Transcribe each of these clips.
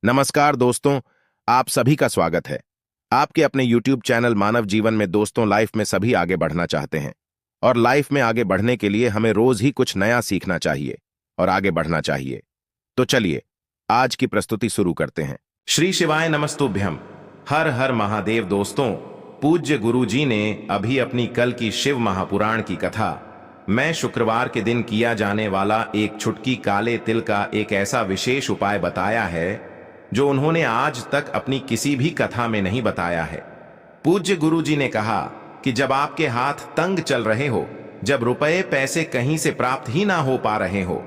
नमस्कार दोस्तों, आप सभी का स्वागत है। आपके अपने YouTube चैनल मानव जीवन में दोस्तों लाइफ में सभी आगे बढ़ना चाहते हैं और लाइफ में आगे बढ़ने के लिए हमें रोज ही कुछ नया सीखना चाहिए और आगे बढ़ना चाहिए। तो चलिए आज की प्रस्तुति शुरू करते हैं। श्री शिवाय नमस्तुभ्यम। हर हर महादेव। दोस्तों, पूज्य गुरु जी ने अभी अपनी कल की शिव महापुराण की कथा मैं शुक्रवार के दिन किया जाने वाला एक चुटकी काले तिल का एक ऐसा विशेष उपाय बताया है जो उन्होंने आज तक अपनी किसी भी कथा में नहीं बताया है। पूज्य गुरु जी ने कहा कि जब आपके हाथ तंग चल रहे हो, जब रुपए पैसे कहीं से प्राप्त ही ना हो पा रहे हो,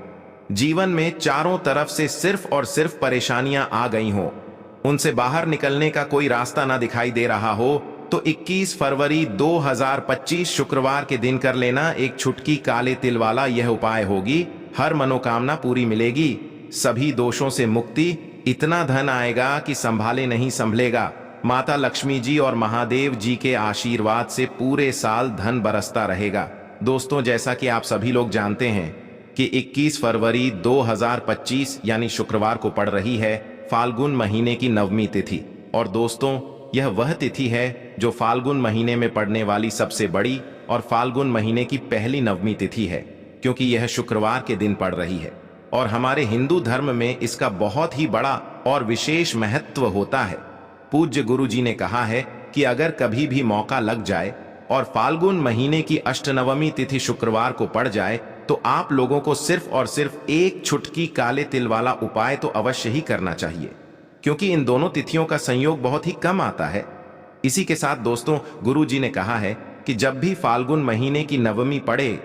जीवन में चारों तरफ से सिर्फ और सिर्फ परेशानियां आ गई हो, उनसे बाहर निकलने का कोई रास्ता ना दिखाई दे रहा हो, तो 21 फरवरी 2025 शुक्रवार के दिन कर लेना एक चुटकी काले तिल वाला यह उपाय होगी। हर मनोकामना पूरी मिलेगी, सभी दोषों से मुक्ति, इतना धन आएगा कि संभाले नहीं संभलेगा। माता लक्ष्मी जी और महादेव जी के आशीर्वाद से पूरे साल धन बरसता रहेगा। दोस्तों, जैसा कि आप सभी लोग जानते हैं कि 21 फरवरी 2025 यानी शुक्रवार को पड़ रही है फाल्गुन महीने की नवमी तिथि। और दोस्तों, यह वह तिथि है जो फाल्गुन महीने में पड़ने वाली सबसे बड़ी और फाल्गुन महीने की पहली नवमी तिथि है, क्योंकि यह शुक्रवार के दिन पड़ रही है। और हमारे हिंदू धर्म में इसका बहुत ही बड़ा और विशेष महत्व होता है। पूज्य गुरु जी ने कहा है कि अगर कभी भी मौका लग जाए और फाल्गुन महीने की अष्टनवमी तिथि शुक्रवार को पड़ जाए, तो आप लोगों को सिर्फ और सिर्फ एक चुटकी काले तिल वाला उपाय तो अवश्य ही करना चाहिए, क्योंकि इन दोनों तिथियों का संयोग बहुत ही कम आता है। इसी के साथ दोस्तों, गुरु जी ने कहा है कि जब भी फाल्गुन महीने की नवमी पड़े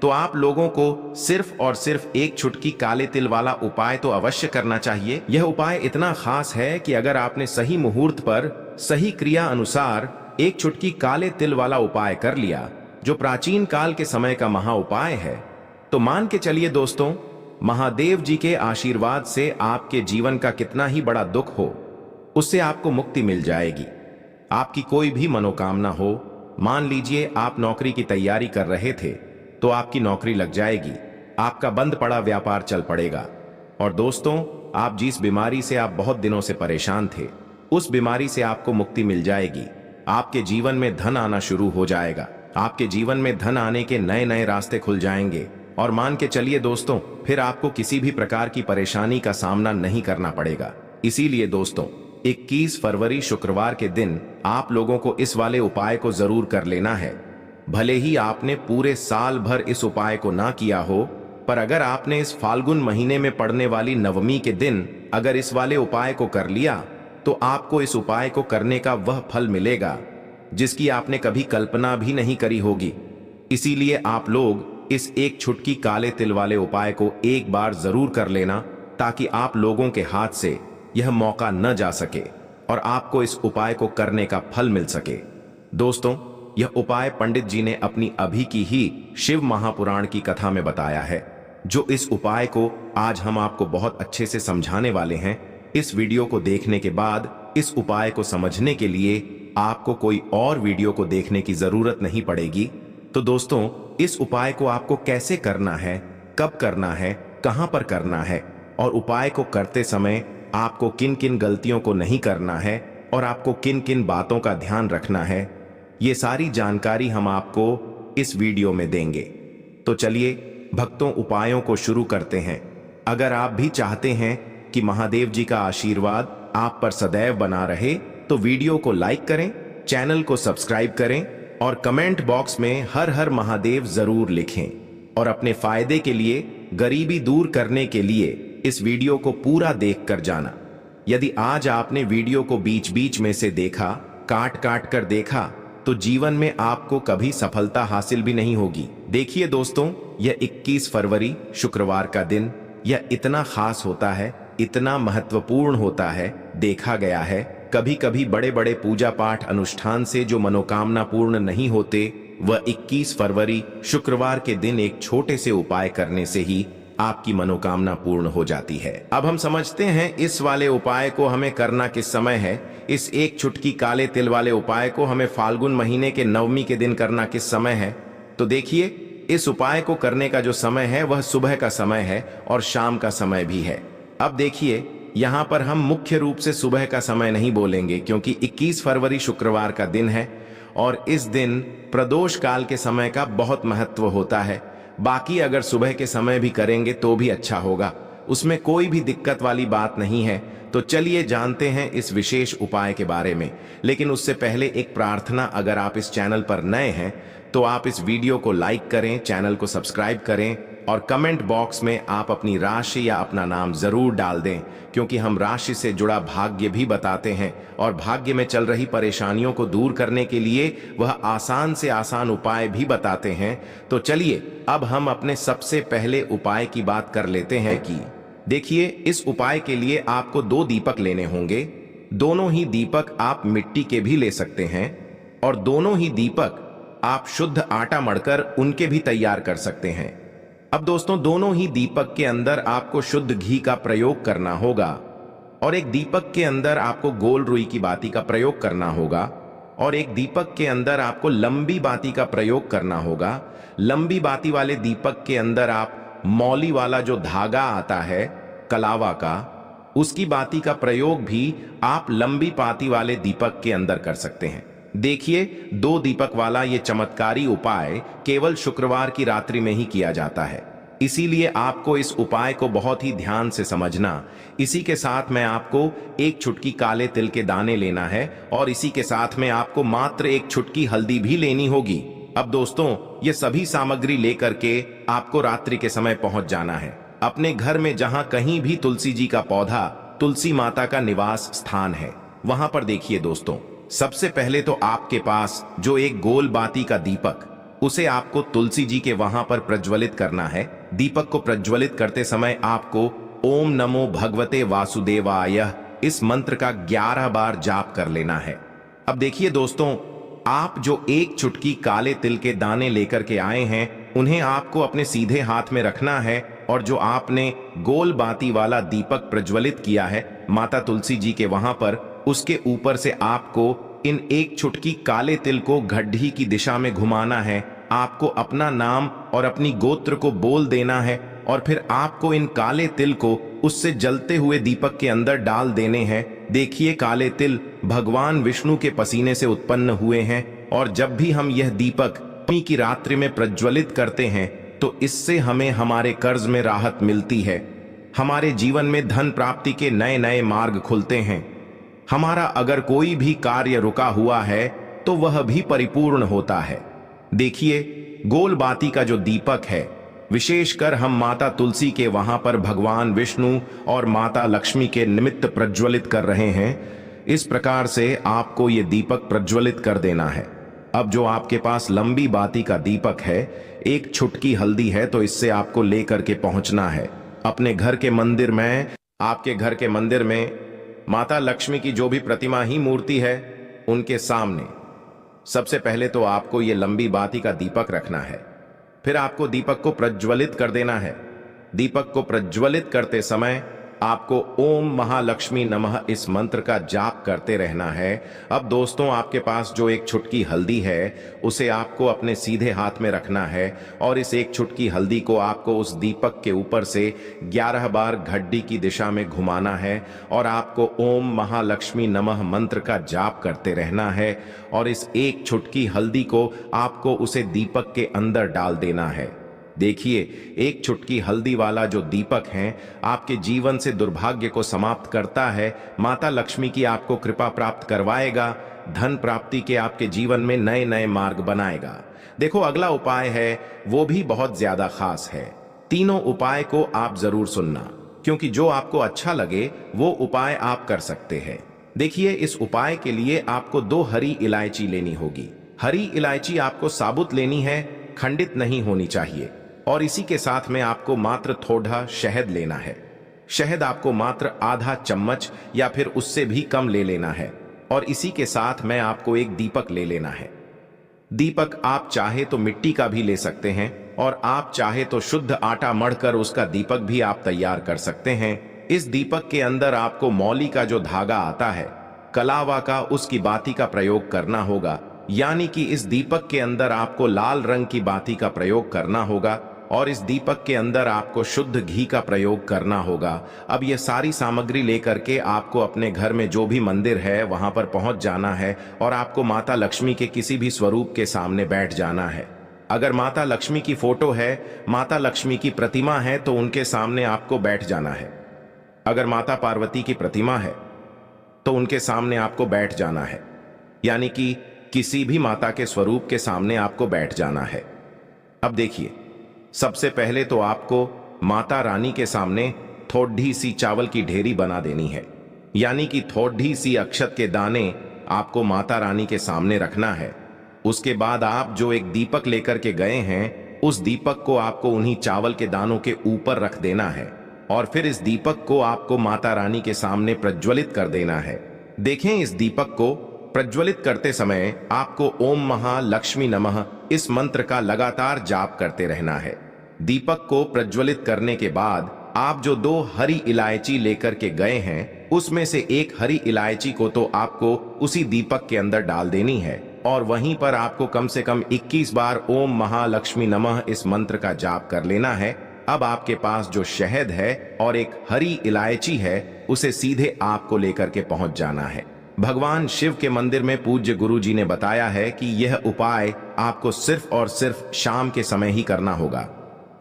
तो आप लोगों को सिर्फ और सिर्फ एक चुटकी काले तिल वाला उपाय तो अवश्य करना चाहिए। यह उपाय इतना खास है कि अगर आपने सही मुहूर्त पर सही क्रिया अनुसार एक चुटकी काले तिल वाला उपाय कर लिया, जो प्राचीन काल के समय का महा उपाय है, तो मान के चलिए दोस्तों, महादेव जी के आशीर्वाद से आपके जीवन का कितना ही बड़ा दुख हो, उससे आपको मुक्ति मिल जाएगी। आपकी कोई भी मनोकामना हो, मान लीजिए आप नौकरी की तैयारी कर रहे थे तो आपकी नौकरी लग जाएगी, आपका बंद पड़ा व्यापार चल पड़ेगा। और दोस्तों, आप जिस बीमारी से आप बहुत दिनों से परेशान थे, उस बीमारी से आपको मुक्ति मिल जाएगी। आपके जीवन में धन आना शुरू हो जाएगा, आपके जीवन में धन आने के नए नए रास्ते खुल जाएंगे। और मान के चलिए दोस्तों, फिर आपको किसी भी प्रकार की परेशानी का सामना नहीं करना पड़ेगा। इसीलिए दोस्तों, 21 फरवरी शुक्रवार के दिन आप लोगों को इस वाले उपाय को जरूर कर लेना है। भले ही आपने पूरे साल भर इस उपाय को ना किया हो, पर अगर आपने इस फाल्गुन महीने में पड़ने वाली नवमी के दिन अगर इस वाले उपाय को कर लिया, तो आपको इस उपाय को करने का वह फल मिलेगा जिसकी आपने कभी कल्पना भी नहीं करी होगी। इसीलिए आप लोग इस एक चुटकी काले तिल वाले उपाय को एक बार जरूर कर लेना, ताकि आप लोगों के हाथ से यह मौका न जा सके और आपको इस उपाय को करने का फल मिल सके। दोस्तों, यह उपाय पंडित जी ने अपनी अभी की ही शिव महापुराण की कथा में बताया है, जो इस उपाय को आज हम आपको बहुत अच्छे से समझाने वाले हैं। इस वीडियो को देखने के बाद इस उपाय को समझने के लिए आपको कोई और वीडियो को देखने की जरूरत नहीं पड़ेगी। तो दोस्तों, इस उपाय को आपको कैसे करना है, कब करना है, कहां पर करना है, और उपाय को करते समय आपको किन किन गलतियों को नहीं करना है और आपको किन किन बातों का ध्यान रखना है, ये सारी जानकारी हम आपको इस वीडियो में देंगे। तो चलिए भक्तों, उपायों को शुरू करते हैं। अगर आप भी चाहते हैं कि महादेव जी का आशीर्वाद आप पर सदैव बना रहे, तो वीडियो को लाइक करें, चैनल को सब्सक्राइब करें और कमेंट बॉक्स में हर हर महादेव जरूर लिखें। और अपने फायदे के लिए, गरीबी दूर करने के लिए इस वीडियो को पूरा देख कर जाना। यदि आज आपने वीडियो को बीच बीच में से देखा, काट काट कर देखा, तो जीवन में आपको कभी सफलता हासिल भी नहीं होगी। देखिए दोस्तों, यह 21 फरवरी शुक्रवार का दिन यह इतना खास होता है, इतना महत्वपूर्ण होता है। देखा गया है कभी कभी बड़े बड़े पूजा पाठ अनुष्ठान से जो मनोकामना पूर्ण नहीं होते, वह 21 फरवरी शुक्रवार के दिन एक छोटे से उपाय करने से ही आपकी मनोकामना पूर्ण हो जाती है। अब हम समझते हैं इस वाले उपाय को हमें करना किस समय है। इस एक चुटकी काले तिल वाले उपाय को हमें फाल्गुन महीने के नवमी के दिन करना किस समय है। तो देखिए, इस उपाय को करने का जो समय है वह सुबह का समय है और शाम का समय भी है। अब देखिए, यहाँ पर हम मुख्य रूप से सुबह का समय नहीं बोलेंगे क्योंकि 21 फरवरी शुक्रवार का दिन है और इस दिन प्रदोष काल के समय का बहुत महत्व होता है। बाकी अगर सुबह के समय भी करेंगे तो भी अच्छा होगा, उसमें कोई भी दिक्कत वाली बात नहीं है। तो चलिए जानते हैं इस विशेष उपाय के बारे में। लेकिन उससे पहले एक प्रार्थना, अगर आप इस चैनल पर नए हैं तो आप इस वीडियो को लाइक करें, चैनल को सब्सक्राइब करें और कमेंट बॉक्स में आप अपनी राशि या अपना नाम जरूर डाल दें, क्योंकि हम राशि से जुड़ा भाग्य भी बताते हैं और भाग्य में चल रही परेशानियों को दूर करने के लिए वह आसान से आसान उपाय भी बताते हैं। तो चलिए अब हम अपने सबसे पहले उपाय की बात कर लेते हैं कि देखिए, इस उपाय के लिए आपको 2 दीपक लेने होंगे। दोनों ही दीपक आप मिट्टी के भी ले सकते हैं और दोनों ही दीपक आप शुद्ध आटा मढ़कर उनके भी तैयार कर सकते हैं। अब दोस्तों, दोनों ही दीपक के अंदर आपको शुद्ध घी का प्रयोग करना होगा और एक दीपक के अंदर आपको गोल रुई की बाती का प्रयोग करना होगा और एक दीपक के अंदर आपको लंबी बाती का प्रयोग करना होगा। लंबी बाती वाले दीपक के अंदर आप मौली वाला जो धागा आता है कलावा का, उसकी बाती का प्रयोग भी आप लंबी बाती वाले दीपक के अंदर कर सकते हैं। देखिए, 2 दीपक वाला ये चमत्कारी उपाय केवल शुक्रवार की रात्रि में ही किया जाता है, इसीलिए आपको इस उपाय को बहुत ही ध्यान से समझना। इसी के साथ में आपको 1 चुटकी काले तिल के दाने लेना है और इसी के साथ में आपको मात्र 1 चुटकी हल्दी भी लेनी होगी। अब दोस्तों, ये सभी सामग्री लेकर के आपको रात्रि के समय पहुंच जाना है अपने घर में, जहां कहीं भी तुलसी जी का पौधा, तुलसी माता का निवास स्थान है, वहां पर देखिए दोस्तों, सबसे पहले तो आपके पास जो एक गोल बाती का दीपक, उसे आपको तुलसी जी के वहां पर प्रज्वलित करना है। दीपक को प्रज्वलित करते समय आपको ओम नमो भगवते वासुदेवाय इस मंत्र का 11 बार जाप कर लेना है। अब देखिए दोस्तों, आप जो 1 चुटकी काले तिल के दाने लेकर के आए हैं, उन्हें आपको अपने सीधे हाथ में रखना है और जो आपने गोल बाती वाला दीपक प्रज्वलित किया है माता तुलसी जी के वहां पर, उसके ऊपर से आपको इन 1 चुटकी काले तिल को घड्डी की दिशा में घुमाना है। आपको अपना नाम और अपनी गोत्र को बोल देना है और फिर आपको इन काले तिल को उससे जलते हुए दीपक के अंदर डाल देने हैं। देखिए, काले तिल भगवान विष्णु के पसीने से उत्पन्न हुए हैं और जब भी हम यह दीपक नवमी की रात्रि में प्रज्वलित करते हैं तो इससे हमें हमारे कर्ज में राहत मिलती है, हमारे जीवन में धन प्राप्ति के नए नए मार्ग खुलते हैं, हमारा अगर कोई भी कार्य रुका हुआ है तो वह भी परिपूर्ण होता है। देखिए, गोल बाती का जो दीपक है, विशेषकर हम माता तुलसी के वहां पर भगवान विष्णु और माता लक्ष्मी के निमित्त प्रज्वलित कर रहे हैं। इस प्रकार से आपको ये दीपक प्रज्वलित कर देना है। अब जो आपके पास लंबी बाती का दीपक है, 1 चुटकी हल्दी है, तो इससे आपको लेकर के पहुंचना है अपने घर के मंदिर में। आपके घर के मंदिर में माता लक्ष्मी की जो भी प्रतिमा ही मूर्ति है, उनके सामने सबसे पहले तो आपको ये लंबी बाती का दीपक रखना है। फिर आपको दीपक को प्रज्वलित कर देना है। दीपक को प्रज्वलित करते समय आपको ओम महालक्ष्मी नमः इस मंत्र का जाप करते रहना है। अब दोस्तों, आपके पास जो 1 चुटकी हल्दी है, उसे आपको अपने सीधे हाथ में रखना है और इस 1 चुटकी हल्दी को आपको उस दीपक के ऊपर से 11 बार घड्डी की दिशा में घुमाना है और आपको ओम महालक्ष्मी नमः मंत्र का जाप करते रहना है और इस 1 चुटकी हल्दी को आपको उसे दीपक के अंदर डाल देना है। देखिए, 1 चुटकी हल्दी वाला जो दीपक है आपके जीवन से दुर्भाग्य को समाप्त करता है, माता लक्ष्मी की आपको कृपा प्राप्त करवाएगा, धन प्राप्ति के आपके जीवन में नए नए मार्ग बनाएगा। देखो, अगला उपाय है वो भी बहुत ज्यादा खास है। तीनों उपाय को आप जरूर सुनना, क्योंकि जो आपको अच्छा लगे वो उपाय आप कर सकते हैं। देखिए, इस उपाय के लिए आपको 2 हरी इलायची लेनी होगी। हरी इलायची आपको साबुत लेनी है, खंडित नहीं होनी चाहिए। और इसी के साथ में आपको मात्र थोड़ा शहद लेना है। शहद आपको मात्र आधा चम्मच या फिर उससे भी कम ले लेना है और इसी के साथ में आपको 1 दीपक ले लेना है। दीपक आप चाहे तो मिट्टी का भी ले सकते हैं और आप चाहे तो शुद्ध आटा मढ़कर उसका दीपक भी आप तैयार कर सकते हैं। इस दीपक के अंदर आपको मौली का जो धागा आता है कलावा का, उसकी बाती का प्रयोग करना होगा, यानी कि इस दीपक के अंदर आपको लाल रंग की बाती का प्रयोग करना होगा और इस दीपक के अंदर आपको शुद्ध घी का प्रयोग करना होगा। अब ये सारी सामग्री लेकर के आपको अपने घर में जो भी मंदिर है वहां पर पहुंच जाना है और आपको माता लक्ष्मी के किसी भी स्वरूप के सामने बैठ जाना है। अगर माता लक्ष्मी की फोटो है, माता लक्ष्मी की प्रतिमा है तो उनके सामने आपको बैठ जाना है। अगर माता पार्वती की प्रतिमा है तो उनके सामने आपको बैठ जाना है, यानी कि किसी भी माता के स्वरूप के सामने आपको बैठ जाना है। अब देखिए, सबसे पहले तो आपको माता रानी के सामने थोड़ी सी चावल की ढेरी बना देनी है, यानी कि थोड़ी सी अक्षत के दाने आपको माता रानी के सामने रखना है। उसके बाद आप जो एक दीपक लेकर के गए हैं, उस दीपक को आपको उन्हीं चावल के दानों के ऊपर रख देना है और फिर इस दीपक को आपको माता रानी के सामने प्रज्वलित कर देना है। देखें, इस दीपक को प्रज्वलित करते समय आपको ओम महालक्ष्मी नमः इस मंत्र का लगातार जाप करते रहना है। दीपक को प्रज्वलित करने के बाद आप जो 2 हरी इलायची लेकर के गए हैं, उसमें से एक हरी इलायची को तो आपको उसी दीपक के अंदर डाल देनी है और वहीं पर आपको कम से कम 21 बार ओम महालक्ष्मी नमः इस मंत्र का जाप कर लेना है। अब आपके पास जो शहद है और एक हरी इलायची है, उसे सीधे आपको लेकर के पहुंच जाना है। भगवान शिव के मंदिर में पूज्य गुरुजी ने बताया है कि यह उपाय आपको सिर्फ और सिर्फ शाम के समय ही करना होगा।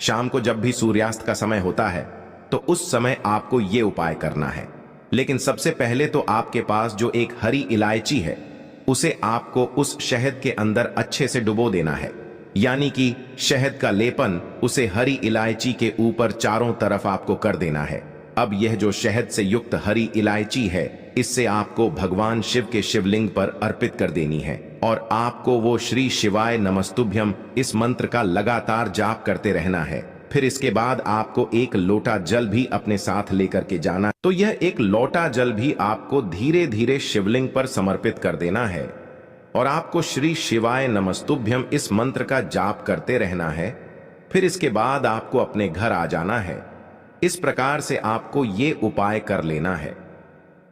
शाम को जब भी सूर्यास्त का समय होता है तो उस समय आपको यह उपाय करना है। लेकिन सबसे पहले तो आपके पास जो एक हरी इलायची है, उसे आपको उस शहद के अंदर अच्छे से डुबो देना है, यानी कि शहद का लेपन उसे हरी इलायची के ऊपर चारों तरफ आपको कर देना है। अब यह जो शहद से युक्त हरी इलायची है, इससे आपको भगवान शिव के शिवलिंग पर अर्पित कर देनी है और आपको वो श्री शिवाय नमस्तुभ्यम इस मंत्र का लगातार जाप करते रहना है। फिर इसके बाद आपको एक लोटा जल भी अपने साथ लेकर के जाना, तो यह एक लोटा जल भी आपको धीरे धीरे शिवलिंग पर समर्पित कर देना है और आपको श्री शिवाय नमस्तुभ्यम इस मंत्र का जाप करते रहना है। फिर इसके बाद आपको अपने घर आ जाना है। इस प्रकार से आपको ये उपाय कर लेना है।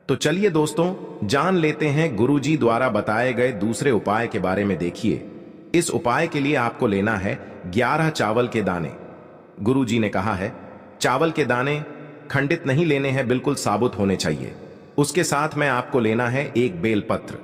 तो चलिए दोस्तों, जान लेते हैं गुरुजी द्वारा बताए गए दूसरे उपाय के बारे में। देखिए, इस उपाय के लिए आपको लेना है 11 चावल के दाने। गुरुजी ने कहा है चावल के दाने खंडित नहीं लेने हैं, बिल्कुल साबुत होने चाहिए। उसके साथ में आपको लेना है एक बेलपत्र।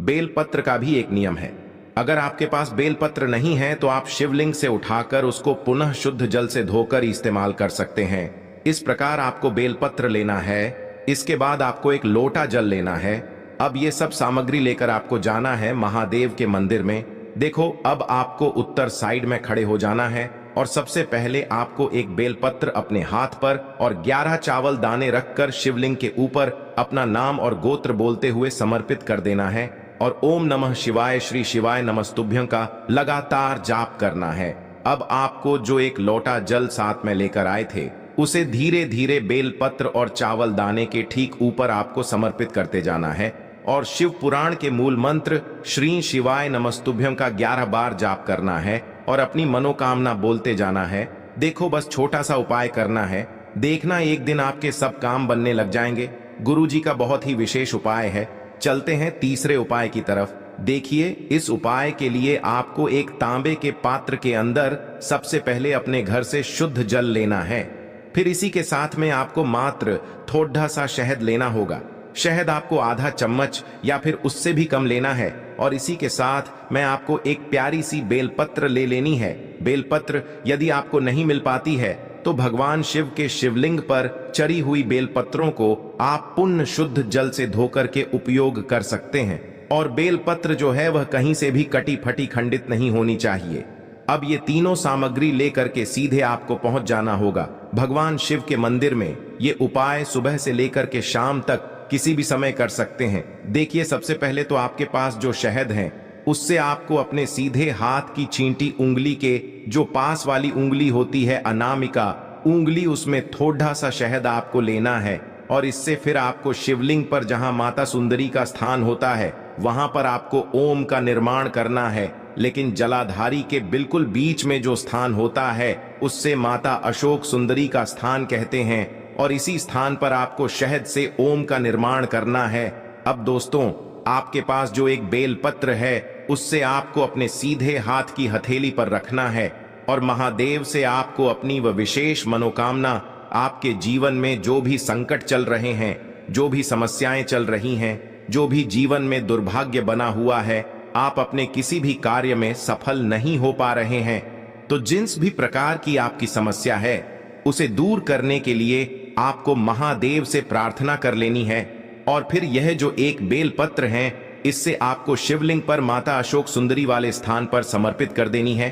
बेलपत्र का भी एक नियम है, अगर आपके पास बेलपत्र नहीं है तो आप शिवलिंग से उठाकर उसको पुनः शुद्ध जल से धोकर इस्तेमाल कर सकते हैं। इस प्रकार आपको बेलपत्र लेना है। इसके बाद आपको एक लोटा जल लेना है। अब ये सब सामग्री लेकर आपको जाना है महादेव के मंदिर में। देखो, अब आपको उत्तर साइड में खड़े हो जाना है और सबसे पहले आपको एक बेलपत्र अपने हाथ पर और 11 चावल दाने रखकर शिवलिंग के ऊपर अपना नाम और गोत्र बोलते हुए समर्पित कर देना है और ओम नमः शिवाय श्री शिवाय नमस्तुभ्यं का लगातार जाप करना है। अब आपको जो एक लोटा जल साथ में लेकर आए थे, उसे धीरे धीरे बेलपत्र और चावल दाने के ठीक ऊपर आपको समर्पित करते जाना है और शिव पुराण के मूल मंत्र श्री शिवाय नमस्तुभ्यं का 11 बार जाप करना है और अपनी मनोकामना बोलते जाना है। देखो, बस छोटा सा उपाय करना है, देखना एक दिन आपके सब काम बनने लग जाएंगे। गुरुजी का बहुत ही विशेष उपाय है। चलते हैं तीसरे उपाय की तरफ। देखिए, इस उपाय के लिए आपको एक तांबे के पात्र के अंदर सबसे पहले अपने घर से शुद्ध जल लेना है। फिर इसी के साथ में आपको मात्र थोड़ा सा शहद लेना होगा। शहद आपको आधा चम्मच या फिर उससे भी कम लेना है और इसी के साथ में आपको एक प्यारी सी बेलपत्र ले लेनी है। बेलपत्र यदि आपको नहीं मिल पाती है तो भगवान शिव के शिवलिंग पर चढ़ी हुई बेलपत्रों को आप पुण्य शुद्ध जल से धोकर के उपयोग कर सकते हैं और बेलपत्र जो है वह कहीं से भी कटी फटी खंडित नहीं होनी चाहिए। अब ये तीनों सामग्री लेकर के सीधे आपको पहुंच जाना होगा भगवान शिव के मंदिर में। ये उपाय सुबह से लेकर के शाम तक किसी भी समय कर सकते हैं। देखिए, सबसे पहले तो आपके पास जो शहद है, उससे आपको अपने सीधे हाथ की छींटी उंगली के जो पास वाली उंगली होती है, अनामिका उंगली, उसमें थोड़ा सा शहद आपको लेना है और इससे फिर आपको शिवलिंग पर जहां माता सुंदरी का स्थान होता है, वहां पर आपको ओम का निर्माण करना है। लेकिन जलाधारी के बिल्कुल बीच में जो स्थान होता है, उससे माता अशोक सुंदरी का स्थान कहते हैं और इसी स्थान पर आपको शहद से ओम का निर्माण करना है। अब दोस्तों, आपके पास जो एक बेलपत्र है, उससे आपको अपने सीधे हाथ की हथेली पर रखना है और महादेव से आपको अपनी वह विशेष मनोकामना, आपके जीवन में जो भी संकट चल रहे हैं, जो भी समस्याएं चल रही हैं, जो भी जीवन में दुर्भाग्य बना हुआ है, आप अपने किसी भी कार्य में सफल नहीं हो पा रहे हैं, तो जिस भी प्रकार की आपकी समस्या है उसे दूर करने के लिए आपको महादेव से प्रार्थना कर लेनी है। और फिर यह जो एक बेलपत्र है, इससे आपको शिवलिंग पर माता अशोक सुंदरी वाले स्थान पर समर्पित कर देनी है।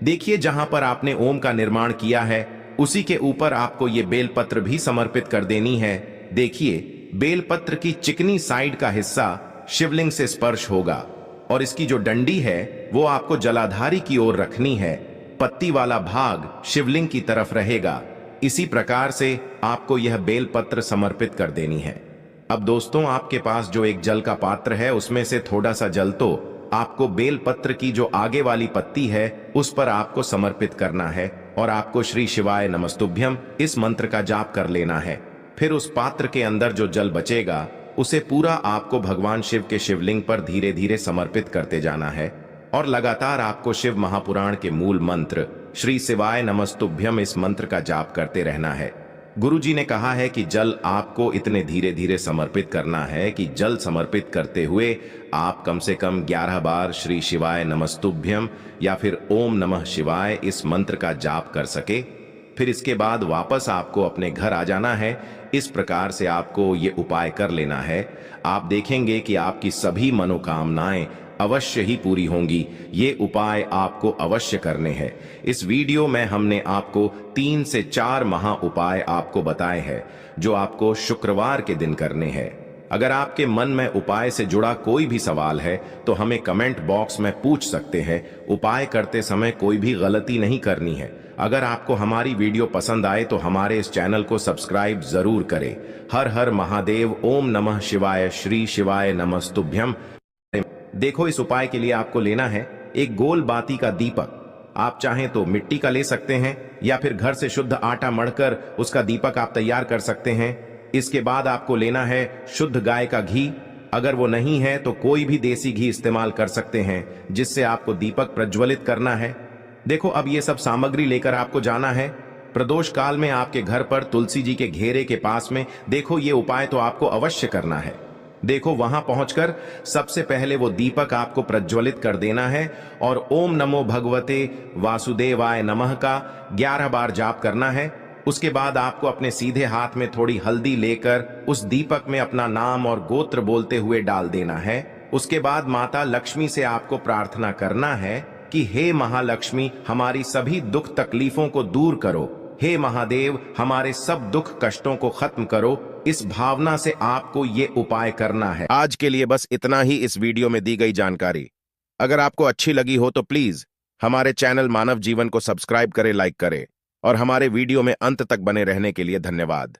देखिए, जहां पर आपने ओम का निर्माण किया है उसी के ऊपर आपको ये बेलपत्र भी समर्पित कर देनी है। देखिए, बेलपत्र की चिकनी साइड का हिस्सा शिवलिंग से स्पर्श होगा और इसकी जो डंडी है वो आपको जलाधारी की ओर रखनी है। पत्ती वाला भाग शिवलिंग की तरफ रहेगा। इसी प्रकार से आपको यह बेलपत्र समर्पित कर देनी है। अब दोस्तों, आपके पास जो एक जल का पात्र है उसमें से थोड़ा सा जल तो आपको बेलपत्र की जो आगे वाली पत्ती है उस पर आपको समर्पित करना है और आपको श्री शिवाय नमस्तुभ्यम इस मंत्र का जाप कर लेना है। फिर उस पात्र के अंदर जो जल बचेगा उसे पूरा आपको भगवान शिव के शिवलिंग पर धीरे धीरे समर्पित करते जाना है और लगातार आपको शिव महापुराण के मूल मंत्र श्री शिवाय नमस्तुभ्यम इस मंत्र का जाप करते रहना है। गुरुजी ने कहा है कि जल आपको इतने धीरे धीरे समर्पित करना है कि जल समर्पित करते हुए आप कम से कम 11 बार श्री शिवाय नमस्तुभ्यम या फिर ओम नमः शिवाय इस मंत्र का जाप कर सके। फिर इसके बाद वापस आपको अपने घर आ जाना है। इस प्रकार से आपको ये उपाय कर लेना है। आप देखेंगे कि आपकी सभी मनोकामनाएं अवश्य ही पूरी होंगी। ये उपाय आपको अवश्य करने हैं। इस वीडियो में हमने आपको 3 से 4 महा उपाय आपको बताए हैं जो आपको शुक्रवार के दिन करने हैं। अगर आपके मन में उपाय से जुड़ा कोई भी सवाल है तो हमें कमेंट बॉक्स में पूछ सकते हैं। उपाय करते समय कोई भी गलती नहीं करनी है। अगर आपको हमारी वीडियो पसंद आए तो हमारे इस चैनल को सब्सक्राइब जरूर करें। हर हर महादेव, ओम नमः शिवाय, श्री शिवाय नमस्तुभ्यम। देखो, इस उपाय के लिए आपको लेना है एक गोल बाती का दीपक। आप चाहें तो मिट्टी का ले सकते हैं या फिर घर से शुद्ध आटा मढ़कर उसका दीपक आप तैयार कर सकते हैं। इसके बाद आपको लेना है शुद्ध गाय का घी। अगर वो नहीं है तो कोई भी देसी घी इस्तेमाल कर सकते हैं जिससे आपको दीपक प्रज्वलित करना है। देखो, अब ये सब सामग्री लेकर आपको जाना है प्रदोष काल में आपके घर पर तुलसी जी के घेरे के पास में। देखो, ये उपाय तो आपको अवश्य करना है। देखो, वहां पहुंचकर सबसे पहले वो दीपक आपको प्रज्वलित कर देना है और ओम नमो भगवते वासुदेवाय नमः का 11 बार जाप करना है। उसके बाद आपको अपने सीधे हाथ में थोड़ी हल्दी लेकर उस दीपक में अपना नाम और गोत्र बोलते हुए डाल देना है। उसके बाद माता लक्ष्मी से आपको प्रार्थना करना है कि हे महालक्ष्मी, हमारी सभी दुख तकलीफों को दूर करो। हे महादेव, हमारे सब दुख कष्टों को खत्म करो। इस भावना से आपको ये उपाय करना है। आज के लिए बस इतना ही इस वीडियो में दी गई जानकारी। अगर आपको अच्छी लगी हो तो प्लीज हमारे चैनल मानव जीवन को सब्सक्राइब करें, लाइक करें और हमारे वीडियो में अंत तक बने रहने के लिए धन्यवाद।